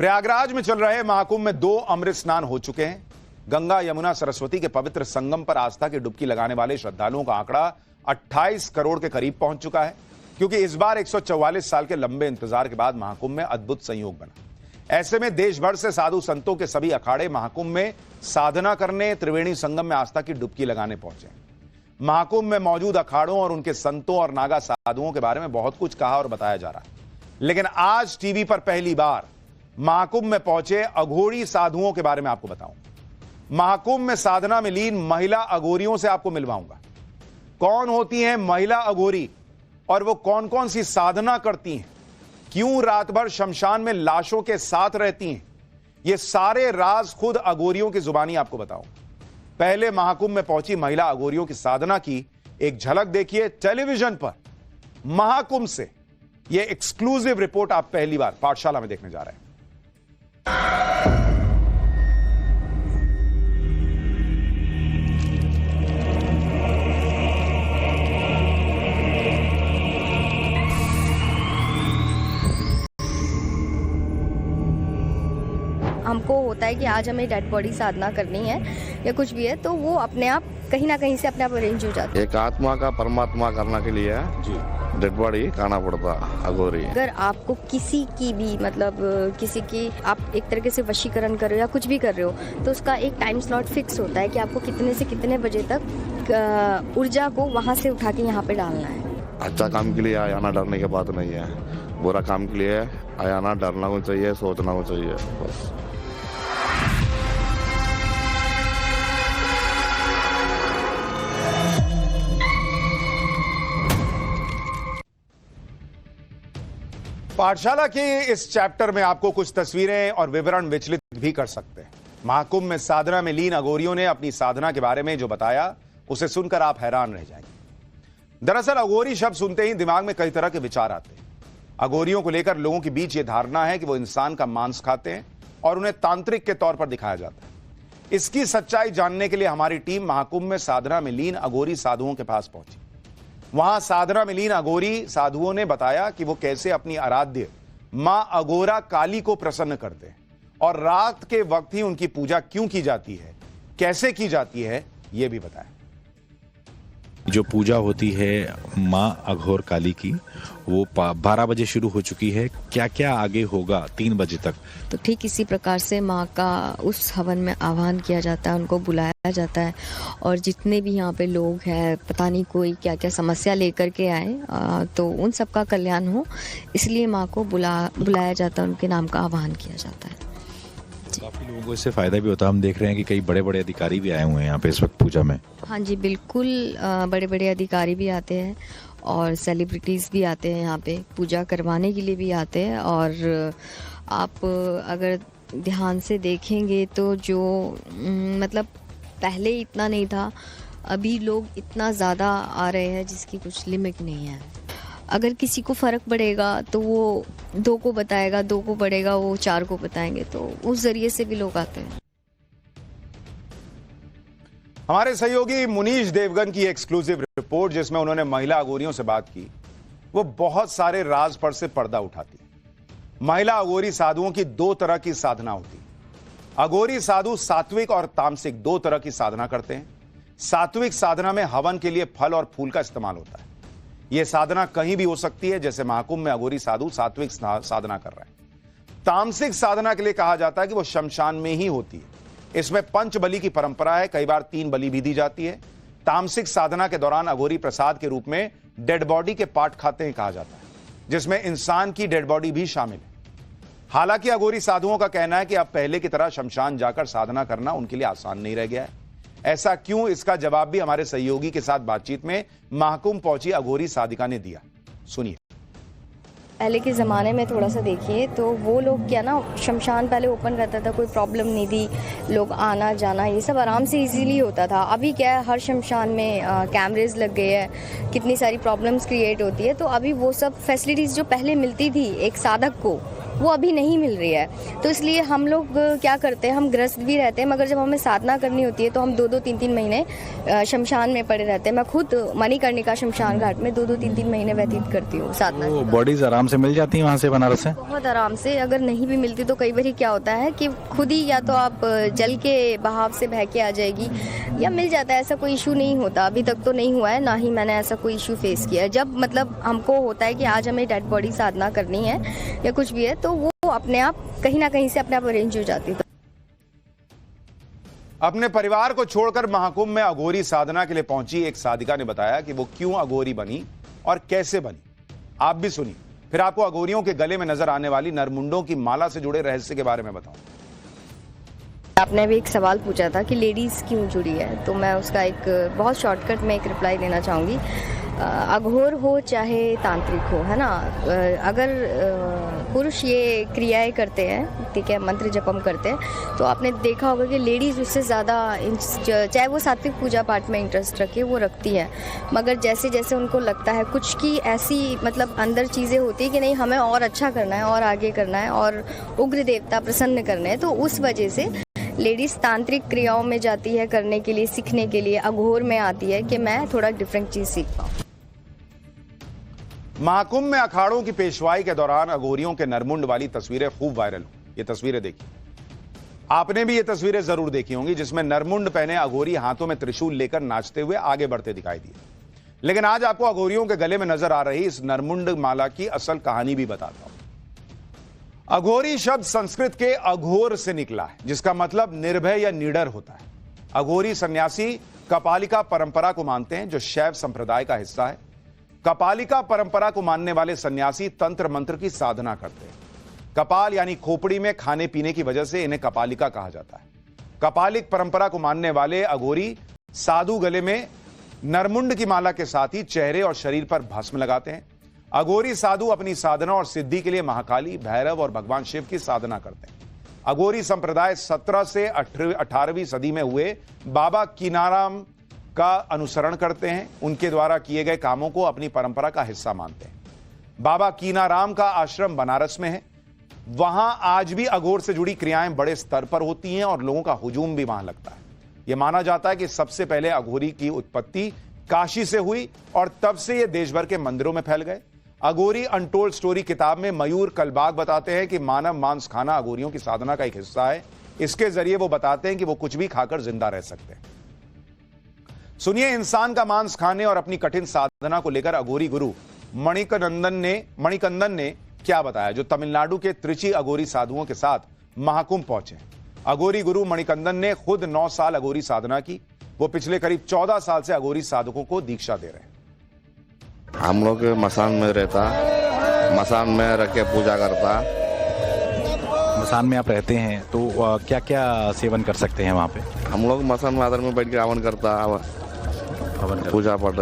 प्रयागराज में चल रहे महाकुंभ में 2 अमृत स्नान हो चुके हैं। गंगा यमुना सरस्वती के पवित्र संगम पर आस्था की डुबकी लगाने वाले श्रद्धालुओं का आंकड़ा 28 करोड़ के करीब पहुंच चुका है, क्योंकि इस बार 144 साल के लंबे इंतजार के बाद महाकुंभ में अद्भुत संयोग बना। ऐसे में देश भर से साधु संतों के सभी अखाड़े महाकुंभ में साधना करने, त्रिवेणी संगम में आस्था की डुबकी लगाने पहुंचे। महाकुंभ में मौजूद अखाड़ों और उनके संतों और नागा साधुओं के बारे में बहुत कुछ कहा और बताया जा रहा है, लेकिन आज टीवी पर पहली बार महाकुंभ में पहुंचे अघोरी साधुओं के बारे में आपको बताऊं। महाकुंभ में साधना में लीन महिला अघोरियों से आपको मिलवाऊंगा। कौन होती हैं महिला अघोरी और वो कौन कौन सी साधना करती हैं, क्यों रात भर शमशान में लाशों के साथ रहती हैं, ये सारे राज खुद अघोरियों की जुबानी आपको बताऊं। पहले महाकुंभ में पहुंची महिला अघोरियों की साधना की एक झलक देखिए टेलीविजन पर। महाकुंभ से ये एक्सक्लूसिव रिपोर्ट आप पहली बार पाठशाला में देखने जा रहे हैं। हमको होता है कि आज हमें डेड बॉडी साधना करनी है या कुछ भी है, तो वो अपने आप कहीं ना कहीं से अपने आप अरेंज हो जाता है। एक आत्मा का परमात्मा करने के लिए जी डेड बॉडी खाना पड़ता अघोरी। अगर आपको किसी की भी किसी की आप एक तरीके से वशीकरण कर रहे हो या कुछ भी कर रहे हो, तो उसका एक टाइम स्लॉट फिक्स होता है कि आपको कितने से कितने बजे तक ऊर्जा को वहाँ से उठा के यहाँ पे डालना है। अच्छा काम के लिए आना डरने की बात नहीं है, बुरा काम के लिए आना डरना को चाहिए, सोचना को चाहिए बस। पाठशाला के इस चैप्टर में आपको कुछ तस्वीरें और विवरण विचलित भी कर सकते हैं। महाकुंभ में साधना में लीन अघोरियों ने अपनी साधना के बारे में जो बताया, उसे सुनकर आप हैरान रह जाएंगे। दरअसल अघोरी शब्द सुनते ही दिमाग में कई तरह के विचार आते हैं। अघोरियों को लेकर लोगों के बीच यह धारणा है कि वो इंसान का मांस खाते हैं और उन्हें तांत्रिक के तौर पर दिखाया जाता है। इसकी सच्चाई जानने के लिए हमारी टीम महाकुंभ में साधना में लीन अघोरी साधुओं के पास पहुंची। वहां साधना में लीन अघोरी साधुओं ने बताया कि वो कैसे अपनी आराध्य मां अघोरा काली को प्रसन्न करते हैं और रात के वक्त ही उनकी पूजा क्यों की जाती है, कैसे की जाती है, यह भी बताया। जो पूजा होती है माँ अघोर काली की, वो 12 बजे शुरू हो चुकी है। क्या क्या आगे होगा 3 बजे तक? तो ठीक इसी प्रकार से माँ का उस हवन में आह्वान किया जाता है, उनको बुलाया जाता है, और जितने भी यहाँ पे लोग हैं, पता नहीं कोई क्या क्या समस्या लेकर के आए, तो उन सबका कल्याण हो, इसलिए माँ को बुलाया जाता है, उनके नाम का आह्वान किया जाता है। काफी लोगों को इससे फायदा भी होता है। हम देख रहे हैं कि कई बड़े बड़े अधिकारी भी आए हुए हैं यहाँ पे इस वक्त पूजा में। हाँ जी बिल्कुल, बड़े बड़े अधिकारी भी आते हैं और सेलिब्रिटीज़ भी आते हैं यहाँ पे पूजा करवाने के लिए भी आते हैं। और आप अगर ध्यान से देखेंगे तो जो मतलब पहले इतना नहीं था, अभी लोग इतना ज़्यादा आ रहे हैं जिसकी कुछ लिमिट नहीं है। अगर किसी को फ़र्क पड़ेगा तो वो 2 को बताएगा, 2 को पड़ेगा वो 4 को बताएंगे, तो उस जरिए से भी लोग आते हैं। हमारे सहयोगी मुनीश देवगन की एक्सक्लूसिव रिपोर्ट, जिसमें उन्होंने महिला अघोरियों से बात की, वो बहुत सारे राज पर से पर्दा उठाती है। महिला अघोरी साधुओं की 2 तरह की साधना होती है। अघोरी साधु सात्विक और तामसिक 2 तरह की साधना करते हैं। सात्विक साधना में हवन के लिए फल और फूल का इस्तेमाल होता है। यह साधना कहीं भी हो सकती है, जैसे महाकुंभ में अघोरी साधु सात्विक साधना कर रहे हैं। तामसिक साधना के लिए कहा जाता है कि वो शमशान में ही होती है। इसमें पंच बलि की परंपरा है, कई बार 3 बलि भी दी जाती है। तामसिक साधना के दौरान अघोरी प्रसाद के रूप में डेड बॉडी के पार्ट खाते हैं कहा जाता है, जिसमें इंसान की डेड बॉडी भी शामिल है। हालांकि अघोरी साधुओं का कहना है कि अब पहले की तरह शमशान जाकर साधना करना उनके लिए आसान नहीं रह गया है। ऐसा क्यों, इसका जवाब भी हमारे सहयोगी के साथ बातचीत में महाकुंभ पहुंची अघोरी साधिका ने दिया। सुनिए। पहले के ज़माने में थोड़ा सा देखिए तो वो लोग क्या ना, शमशान पहले ओपन रहता था, कोई प्रॉब्लम नहीं थी, लोग आना जाना ये सब आराम से इजीली होता था। अभी क्या है, हर शमशान में कैमरेज लग गए हैं, कितनी सारी प्रॉब्लम्स क्रिएट होती है, तो अभी वो सब फैसिलिटीज़ जो पहले मिलती थी एक साधक को, वो अभी नहीं मिल रही है। तो इसलिए हम लोग क्या करते हैं, हम ग्रस्त भी रहते हैं, मगर जब हमें साधना करनी होती है तो हम 2-2, 3-3 महीने शमशान में पड़े रहते हैं। मैं खुद मणिकर्णिका शमशान घाट में 2-2, 3-3 महीने व्यतीत करती हूँ साधना। तो बॉडीज आराम से मिल जाती हैं वहाँ से बनारस से? बहुत आराम से। अगर नहीं भी मिलती तो कई बार क्या होता है कि खुद ही या तो आप जल के बहाव से बह के आ जाएगी या मिल जाता है, ऐसा कोई इशू नहीं होता। अभी तक तो नहीं हुआ है, ना ही मैंने ऐसा कोई इशू फेस किया है। जब मतलब हमको होता है कि आज हमें डेड बॉडी साधना करनी है या कुछ भी है तो वो अपने आप कहीं ना कहीं से अपने आप अरेंज हो जाती है। अपने परिवार को छोड़कर महाकुंभ में अघोरी साधना के लिए पहुंची एक साधिका ने बताया कि वो क्यों अघोरी बनी और कैसे बनी। आप भी सुनिए, फिर आपको अघोरियों के गले में नजर आने वाली नरमुंडों की माला से जुड़े रहस्य के बारे में बताऊं। आपने अभी एक सवाल पूछा था कि लेडीज क्यों जुड़ी है, तो मैं उसका एक बहुत शॉर्टकट में एक रिप्लाई देना चाहूँगी। अघोर हो चाहे तांत्रिक हो, है ना, अगर पुरुष ये क्रियाएं करते हैं, ठीक है, मंत्र जपम करते हैं, तो आपने देखा होगा कि लेडीज उससे ज़्यादा, चाहे वो सात्विक पूजा पाठ में इंटरेस्ट रखे, वो रखती है। मगर जैसे जैसे उनको लगता है कुछ की ऐसी मतलब अंदर चीज़ें होती है कि नहीं हमें और अच्छा करना है और आगे करना है और उग्र देवता प्रसन्न करने हैं, तो उस वजह से लेडीज तांत्रिक क्रियाओं में जाती है करने के लिए, सीखने के लिए, अघोर में आती है कि मैं थोड़ा डिफरेंट चीज़ सीख पाऊँ। महाकुंभ में अखाड़ों की पेशवाई के दौरान अघोरियों के नरमुंड वाली तस्वीरें खूब वायरल हुई। ये तस्वीरें देखिए, आपने भी ये तस्वीरें जरूर देखी होंगी जिसमें नरमुंड पहने अघोरी हाथों में त्रिशूल लेकर नाचते हुए आगे बढ़ते दिखाई दिए। लेकिन आज आपको अघोरियों के गले में नजर आ रही इस नरमुंड माला की असल कहानी भी बताता हूं। अघोरी शब्द संस्कृत के अघोर से निकला है, जिसका मतलब निर्भय या निडर होता है। अघोरी सन्यासी कपालिका परंपरा को मानते हैं, जो शैव संप्रदाय का हिस्सा है। कपालिका परंपरा को मानने वाले सन्यासी तंत्र मंत्र की साधना करते हैं। कपाल यानी खोपड़ी में खाने पीने की वजह से इन्हें कपालिका कहा जाता है। कपालिक परंपरा को मानने वाले अघोरी साधु गले में नरमुंड की माला के साथ ही चेहरे और शरीर पर भस्म लगाते हैं। अघोरी साधु अपनी साधना और सिद्धि के लिए महाकाली, भैरव और भगवान शिव की साधना करते हैं। अघोरी संप्रदाय 17 से 18वीं सदी में हुए बाबा कीनाराम का अनुसरण करते हैं। उनके द्वारा किए गए कामों को अपनी परंपरा का हिस्सा मानते हैं। बाबा कीनाराम का आश्रम बनारस में है। वहां आज भी अघोर से जुड़ी क्रियाएं बड़े स्तर पर होती हैं और लोगों का हुजूम भी वहां लगता है। यह माना जाता है कि सबसे पहले अघोरी की उत्पत्ति काशी से हुई और तब से यह देश भर के मंदिरों में फैल गए। अघोरी अनटोल्ड स्टोरी किताब में मयूर कलबाग बताते हैं कि मानव मांस खाना अघोरियों की साधना का एक हिस्सा है। इसके जरिए वो बताते हैं कि वो कुछ भी खाकर जिंदा रह सकते हैं। सुनिए, इंसान का मांस खाने और अपनी कठिन साधना को लेकर अघोरी गुरु मणिकंदन ने क्या बताया, जो तमिलनाडु के त्रिची अघोरी साधुओं के साथ महाकुंभ पहुंचे। अघोरी गुरु मणिकंदन ने खुद 9 साल अघोरी साधना की। वो पिछले करीब 14 साल से अघोरी साधकों को दीक्षा दे रहे हैं। हम लोग मसान में रहता, मसान में रख के पूजा करता। मसान में आप रहते हैं तो क्या क्या सेवन कर सकते हैं वहाँ पे? हम लोग मसान में आदर में बैठ के हवन करता, पूजा पाठ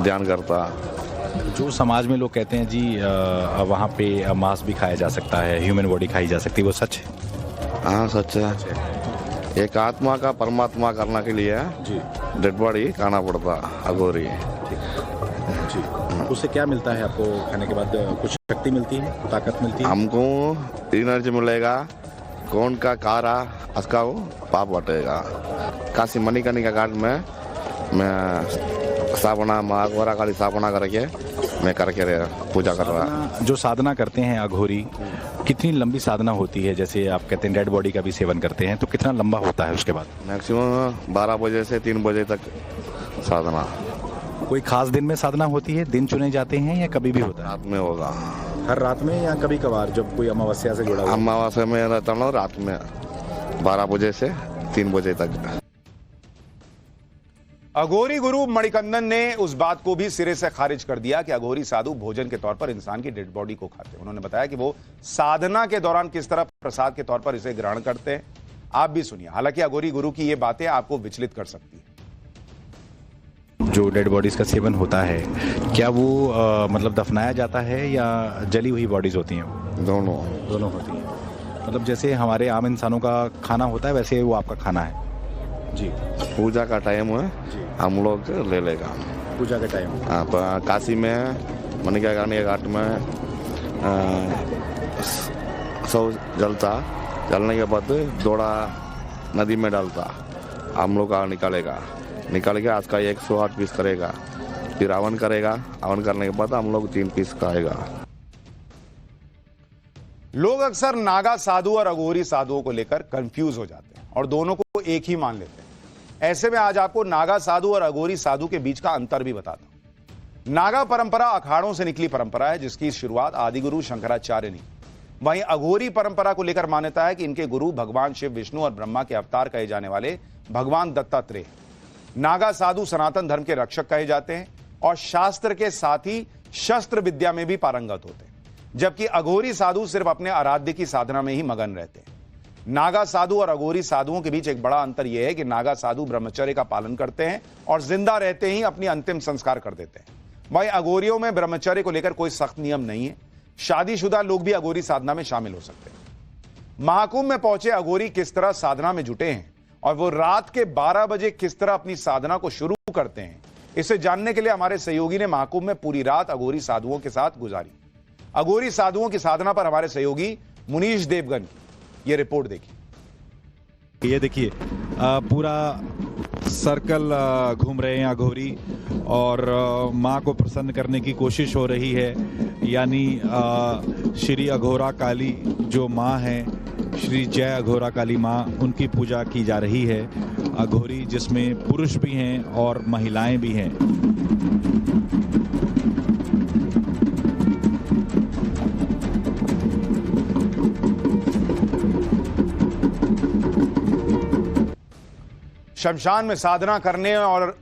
ध्यान करता। जो समाज में लोग कहते हैं जी वहाँ पे मांस भी खाया जा सकता है, ह्यूमन बॉडी खाई जा सकती है, वो सच है? हाँ सच है। एक आत्मा का परमात्मा करने के लिए जी डेड बॉडी खाना पड़ता अघोरी जी। उससे क्या मिलता है आपको खाने के बाद? कुछ शक्ति मिलती है, ताकत मिलती है? हमको एनर्जी मिलेगा। कौन का कारा उसका वो पाप बटेगा। काशी मणिकर्णिका घाट में मैं स्थापना माघोरा काली स्थापना करके मैं करके पूजा कर रहा। जो साधना करते हैं अघोरी, कितनी लंबी साधना होती है? जैसे आप कहते हैं डेड बॉडी का भी सेवन करते हैं, तो कितना लंबा होता है उसके बाद? मैक्सिमम 12 बजे से 3 बजे तक साधना। कोई खास दिन में साधना होती है? दिन चुने जाते हैं या कभी भी होता है? रात में होगा। हर रात में या कभी कभार जब कोई अमावस्या से जुड़ा हुआ? अमावस्या में रहता हूँ रात में 12 बजे से 3 बजे तक। अघोरी गुरु मणिकंदन ने उस बात को भी सिरे से खारिज कर दिया कि अघोरी साधु भोजन के तौर पर इंसान की डेड बॉडी को खाते हैं। उन्होंने बताया कि वो साधना के दौरान किस तरह प्रसाद के तौर पर इसे ग्रहण करते हैं। आप भी सुनिए। हालांकि अघोरी गुरु की ये बातें आपको विचलित कर सकती है। जो डेड बॉडीज का सेवन होता है, क्या वो मतलब दफनाया जाता है या जली हुई बॉडीज होती हैं? दोनों होती हैं। मतलब जैसे हमारे आम इंसानों का खाना होता है, वैसे वो आपका खाना है जी? पूजा का टाइम है, हम लोग ले लेगा पूजा का टाइम। हाँ, तो काशी में मणिकर्णिका घाट में सब जलता, जलने के बाद दौड़ा नदी में डालता। हम लोग का निकालेगा, निकाल के आज का 108 पीस करेगा, फिर हवन करेगा। हवन करने के बाद हम लोग 3 पीस खाएगा। लोग अक्सर नागा साधु और अघोरी साधुओं को लेकर कंफ्यूज हो जाते हैं और दोनों को एक ही मान लेते हैं। ऐसे में आज आपको नागा साधु और अघोरी साधु के बीच का अंतर भी बताता हूं। नागा परंपरा अखाड़ों से निकली परंपरा है जिसकी शुरुआत आदिगुरु शंकराचार्य ने। वहीं अघोरी परंपरा को लेकर मान्यता है कि इनके गुरु भगवान शिव, विष्णु और ब्रह्मा के अवतार कहे जाने वाले भगवान दत्तात्रेय। नागा साधु सनातन धर्म के रक्षक कहे जाते हैं और शास्त्र के साथ ही शस्त्र विद्या में भी पारंगत होते हैं, जबकि अघोरी साधु सिर्फ अपने आराध्य की साधना में ही मगन रहते हैं। नागा साधु और अघोरी साधुओं के बीच एक बड़ा अंतर यह है कि नागा साधु ब्रह्मचर्य का पालन करते हैं और जिंदा रहते ही अपनी अंतिम संस्कार कर देते हैं। वहीं अघोरियों में ब्रह्मचर्य को लेकर कोई सख्त नियम नहीं है। शादीशुदा लोग भी अघोरी साधना में शामिल हो सकते हैं। महाकुंभ में पहुंचे अघोरी किस तरह साधना में जुटे हैं और वो रात के 12 बजे किस तरह अपनी साधना को शुरू करते हैं, इसे जानने के लिए हमारे सहयोगी ने महाकुंभ में पूरी रात अघोरी साधुओं के साथ गुजारी। अघोरी साधुओं की साधना पर हमारे सहयोगी मुनीश देवगन की ये रिपोर्ट देखिए। ये देखिए पूरा सर्कल घूम रहे हैं अघोरी और माँ को प्रसन्न करने की कोशिश हो रही है। यानी श्री अघोरा काली जो माँ है, श्री जय अघोरा काली माँ, उनकी पूजा की जा रही है। अघोरी जिसमें पुरुष भी हैं और महिलाएं भी हैं। शमशान में साधना करने और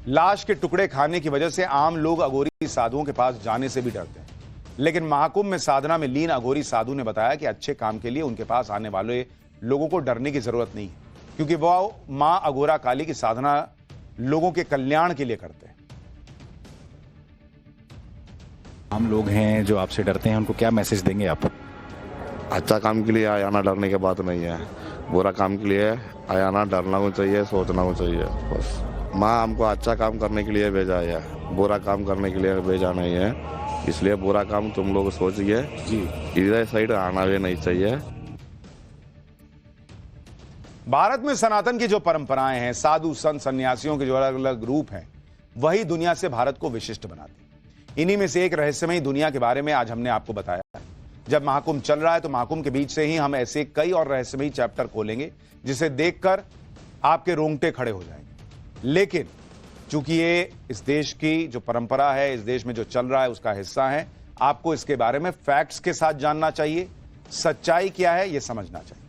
लाश के टुकड़े खाने की वजह से आम लोग अघोरी साधुओं के पास जाने से भी डरते हैं, लेकिन महाकुंभ में साधना में लीन अघोरी साधु ने बताया कि अच्छे काम के लिए उनके पास आने वाले लोगों को डरने की जरूरत नहीं है, क्योंकि वह मां अघोरा काली की साधना लोगों के कल्याण के लिए करते हैं। हम लोग हैं जो आपसे डरते हैं, उनको क्या मैसेज देंगे आप? अच्छा काम के लिए आना, डरने की बात नहीं है। बुरा काम के लिए आना, डरना को चाहिए, सोचना को चाहिए। बस माँ हमको अच्छा काम करने के लिए भेजा है, बुरा काम करने के लिए भेजा नहीं है। इसलिए बुरा काम तुम लोग सोचिए जी, इधर साइड आना भी नहीं चाहिए। भारत में सनातन की जो परंपराएं हैं, साधु संत सन्यासियों के जो अलग अलग रूप हैं, वही दुनिया से भारत को विशिष्ट बनाती। इन्हीं में से एक रहस्यमयी दुनिया के बारे में आज हमने आपको बताया है। जब महाकुंभ चल रहा है तो महाकुंभ के बीच से ही हम ऐसे कई और रहस्यमयी चैप्टर खोलेंगे जिसे देखकर आपके रोंगटे खड़े हो जाएंगे। लेकिन चूंकि ये इस देश की जो परंपरा है, इस देश में जो चल रहा है, उसका हिस्सा है, आपको इसके बारे में फैक्ट्स के साथ जानना चाहिए। सच्चाई क्या है ये समझना चाहिए।